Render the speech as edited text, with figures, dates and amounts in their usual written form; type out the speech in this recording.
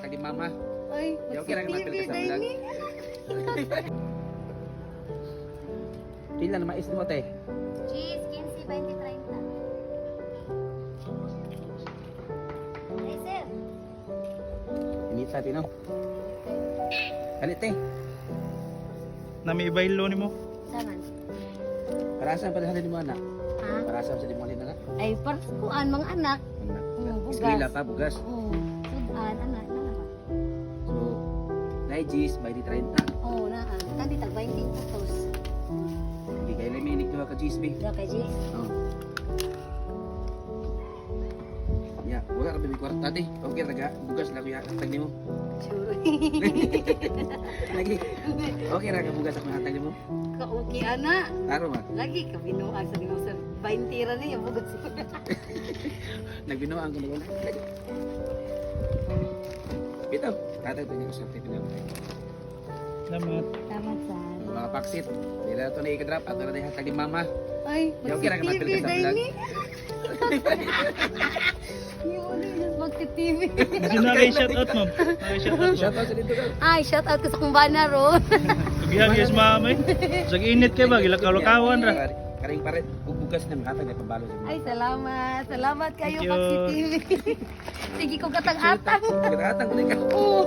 hatag ni mama. Ay, Okay ra ka TV magpil ka sa vlog. dahil Pila na mais mo tay? Cheese, 15, 20, 30. Ay, sir. Inita tino. Kalit eh. Nami ibaylo nimo. Saman. Para saan pa halin mo anak? Ha? Para saan sa di mo halin anak? Ay, parkuan, mga anak. Bugas. Eskwela pa bugas. Oo. Sudan, anak na naman. So, Nigis, by di 30. Oo, naan. Tadi tag 20 putos. Hindi kayo liminig na ka GSB. Diya kay Jis. Oh. Ya, wala ka bibig kwarta di. Okay raga, bugas lang kuya. Hatag nimo. Sure. Lagi. Okay raga bugas ako hatag nimo. Ka-okay, anak. Taro ma. Lagi ka binuang sa nimo sa 20 ra niya bugas. Nagbinuang ko na wala. Bitaw, tatag tayo sa tipin na. Salamat. Salamat sa. Mga paksit. Dila to na ika-drop at na hatag ni mama. Ay, Yaw kira ka magpil ka sa vlog. Yun, magti-TV. Sinari shout out mo. Ay shout out. Shout out sa dito ka. Ay, shout out ko sa kong bana ron. Tugihan guys mamay. Sag init kay ba gilakaw-lakawan ra. Karing paret, bugas na makatag na pambalo sa Ay, salamat. Salamat kayo, Thank you. Paksi TV. Sige ko katang-atang. Katang ko na ka. Oo.